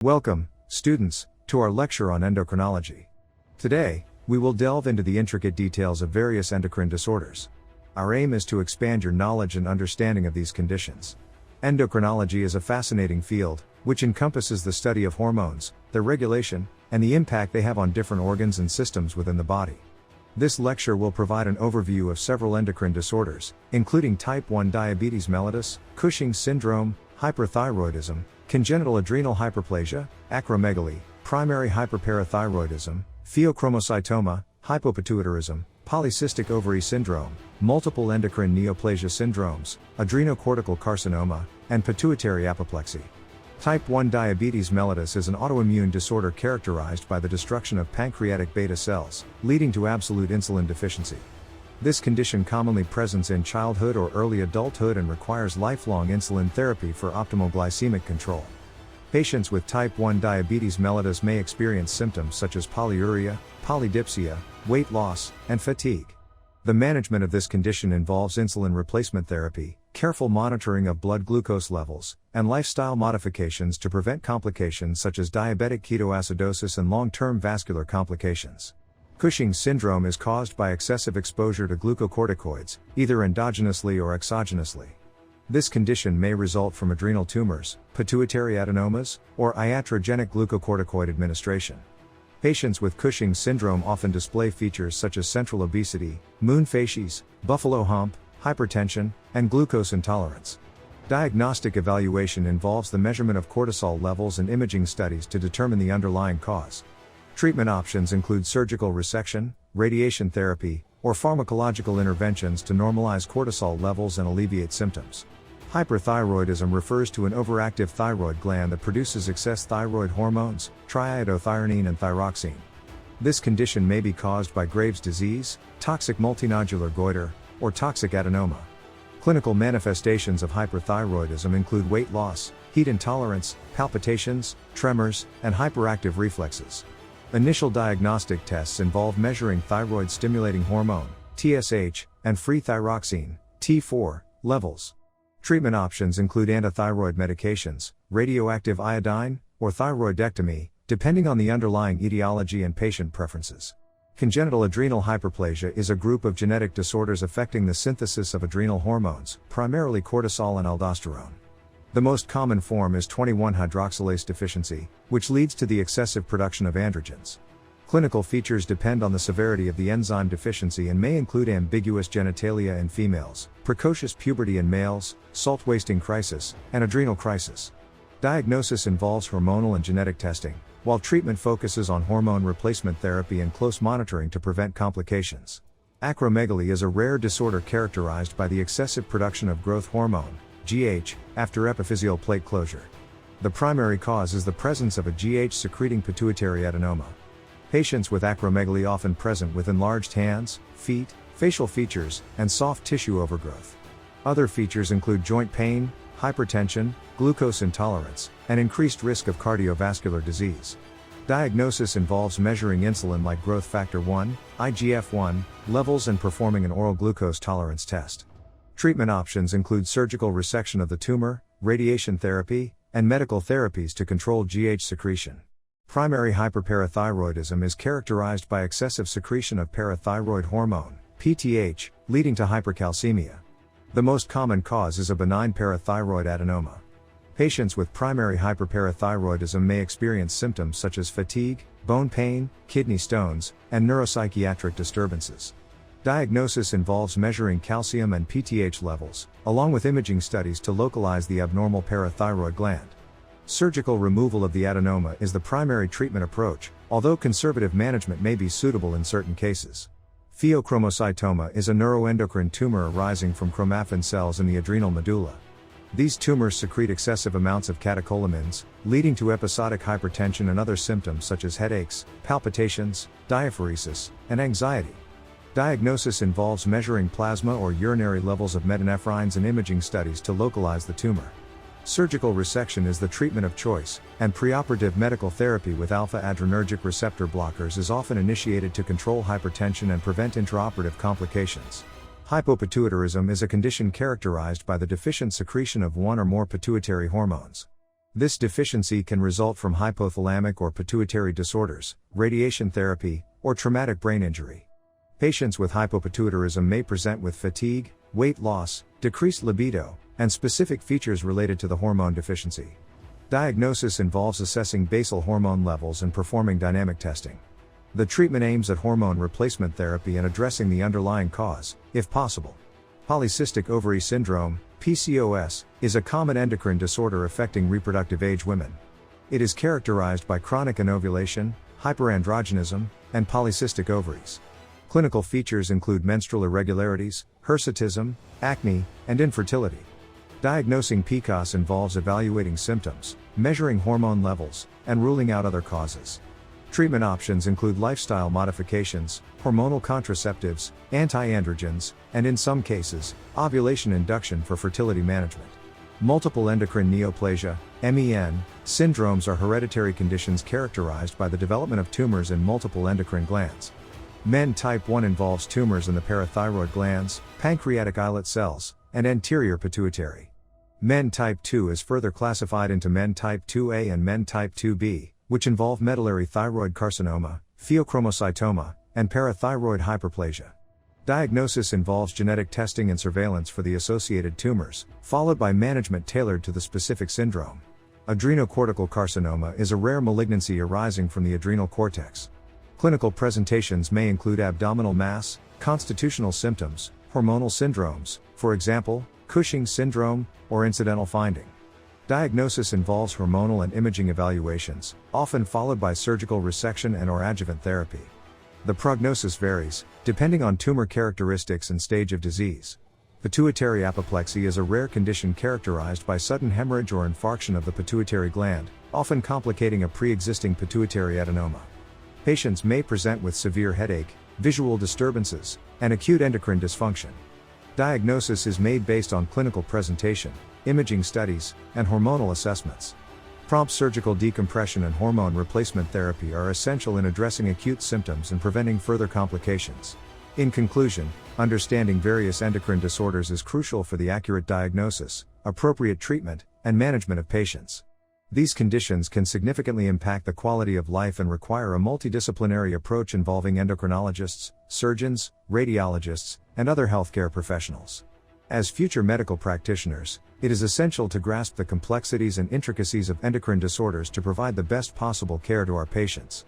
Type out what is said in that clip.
Welcome, students, to our lecture on endocrinology. Today, we will delve into the intricate details of various endocrine disorders. Our aim is to expand your knowledge and understanding of these conditions. Endocrinology is a fascinating field, which encompasses the study of hormones, their regulation, and the impact they have on different organs and systems within the body. This lecture will provide an overview of several endocrine disorders, including type 1 diabetes mellitus, Cushing's syndrome, hyperthyroidism, congenital adrenal hyperplasia, acromegaly, primary hyperparathyroidism, Theochromocytoma, Hypopituitarism, polycystic ovary syndrome, multiple endocrine neoplasia syndromes, adrenocortical carcinoma, and pituitary apoplexy. Type 1 diabetes mellitus is an autoimmune disorder characterized by the destruction of pancreatic beta cells, leading to absolute insulin deficiency. This condition commonly presents in childhood or early adulthood and requires lifelong insulin therapy for optimal glycemic control. Patients with type 1 diabetes mellitus may experience symptoms such as polyuria, polydipsia, weight loss, and fatigue. The management of this condition involves insulin replacement therapy, careful monitoring of blood glucose levels, and lifestyle modifications to prevent complications such as diabetic ketoacidosis and long-term vascular complications. Cushing's syndrome is caused by excessive exposure to glucocorticoids, either endogenously or exogenously. This condition may result from adrenal tumors, pituitary adenomas, or iatrogenic glucocorticoid administration. Patients with Cushing's syndrome often display features such as central obesity, moon facies, buffalo hump, hypertension, and glucose intolerance. Diagnostic evaluation involves the measurement of cortisol levels and imaging studies to determine the underlying cause. Treatment options include surgical resection, radiation therapy, or pharmacological interventions to normalize cortisol levels and alleviate symptoms. Hyperthyroidism refers to an overactive thyroid gland that produces excess thyroid hormones, triiodothyronine and thyroxine. This condition may be caused by Graves' disease, toxic multinodular goiter, or toxic adenoma. Clinical manifestations of hyperthyroidism include weight loss, heat intolerance, palpitations, tremors, and hyperactive reflexes. Initial diagnostic tests involve measuring thyroid-stimulating hormone, TSH, and free thyroxine, T4, levels. Treatment options include antithyroid medications, radioactive iodine, or thyroidectomy, depending on the underlying etiology and patient preferences. Congenital adrenal hyperplasia is a group of genetic disorders affecting the synthesis of adrenal hormones, primarily cortisol and aldosterone. The most common form is 21-hydroxylase deficiency, which leads to the excessive production of androgens. Clinical features depend on the severity of the enzyme deficiency and may include ambiguous genitalia in females, precocious puberty in males, salt-wasting crisis, and adrenal crisis. Diagnosis involves hormonal and genetic testing, while treatment focuses on hormone replacement therapy and close monitoring to prevent complications. Acromegaly is a rare disorder characterized by the excessive production of growth hormone, GH, after epiphyseal plate closure. The primary cause is the presence of a GH-secreting pituitary adenoma. Patients with acromegaly often present with enlarged hands, feet, facial features, and soft tissue overgrowth. Other features include joint pain, hypertension, glucose intolerance, and increased risk of cardiovascular disease. Diagnosis involves measuring insulin like growth factor 1, IGF-1, levels and performing an oral glucose tolerance test. Treatment options include surgical resection of the tumor, radiation therapy, and medical therapies to control GH secretion. Primary hyperparathyroidism is characterized by excessive secretion of parathyroid hormone, PTH, leading to hypercalcemia. The most common cause is a benign parathyroid adenoma. Patients with primary hyperparathyroidism may experience symptoms such as fatigue, bone pain, kidney stones, and neuropsychiatric disturbances. Diagnosis involves measuring calcium and PTH levels, along with imaging studies to localize the abnormal parathyroid gland. Surgical removal of the adenoma is the primary treatment approach, although conservative management may be suitable in certain cases. Theochromocytoma is a neuroendocrine tumor arising from chromaffin cells in the adrenal medulla. These tumors secrete excessive amounts of catecholamines, leading to episodic hypertension and other symptoms such as headaches, palpitations, diaphoresis, and anxiety. Diagnosis involves measuring plasma or urinary levels of metanephrines and imaging studies to localize the tumor. Surgical resection is the treatment of choice, and preoperative medical therapy with alpha-adrenergic receptor blockers is often initiated to control hypertension and prevent intraoperative complications. Hypopituitarism is a condition characterized by the deficient secretion of one or more pituitary hormones. This deficiency can result from hypothalamic or pituitary disorders, radiation therapy, or traumatic brain injury. Patients with hypopituitarism may present with fatigue, weight loss, decreased libido, and specific features related to the hormone deficiency. Diagnosis involves assessing basal hormone levels and performing dynamic testing. The treatment aims at hormone replacement therapy and addressing the underlying cause, if possible. Polycystic ovary syndrome, PCOS, is a common endocrine disorder affecting reproductive age women. It is characterized by chronic anovulation, hyperandrogenism, and polycystic ovaries. Clinical features include menstrual irregularities, hirsutism, acne, and infertility. Diagnosing PCOS involves evaluating symptoms, measuring hormone levels, and ruling out other causes. Treatment options include lifestyle modifications, hormonal contraceptives, anti-androgens, and in some cases, ovulation induction for fertility management. Multiple endocrine neoplasia, MEN, syndromes are hereditary conditions characterized by the development of tumors in multiple endocrine glands. MEN type 1 involves tumors in the parathyroid glands, pancreatic islet cells, and anterior pituitary. MEN type 2 is further classified into MEN type 2A and MEN type 2B, which involve medullary thyroid carcinoma, Theochromocytoma, and parathyroid hyperplasia. Diagnosis involves genetic testing and surveillance for the associated tumors, followed by management tailored to the specific syndrome. Adrenocortical carcinoma is a rare malignancy arising from the adrenal cortex. Clinical presentations may include abdominal mass, constitutional symptoms, hormonal syndromes, for example, Cushing's syndrome, or incidental finding. Diagnosis involves hormonal and imaging evaluations, often followed by surgical resection and/or adjuvant therapy. The prognosis varies, depending on tumor characteristics and stage of disease. Pituitary apoplexy is a rare condition characterized by sudden hemorrhage or infarction of the pituitary gland, often complicating a pre-existing pituitary adenoma. Patients may present with severe headache, visual disturbances, and acute endocrine dysfunction. Diagnosis is made based on clinical presentation, imaging studies, and hormonal assessments. Prompt surgical decompression and hormone replacement therapy are essential in addressing acute symptoms and preventing further complications. In conclusion, understanding various endocrine disorders is crucial for the accurate diagnosis, appropriate treatment, and management of patients. These conditions can significantly impact the quality of life and require a multidisciplinary approach involving endocrinologists, surgeons, radiologists, and other healthcare professionals. As future medical practitioners, it is essential to grasp the complexities and intricacies of endocrine disorders to provide the best possible care to our patients.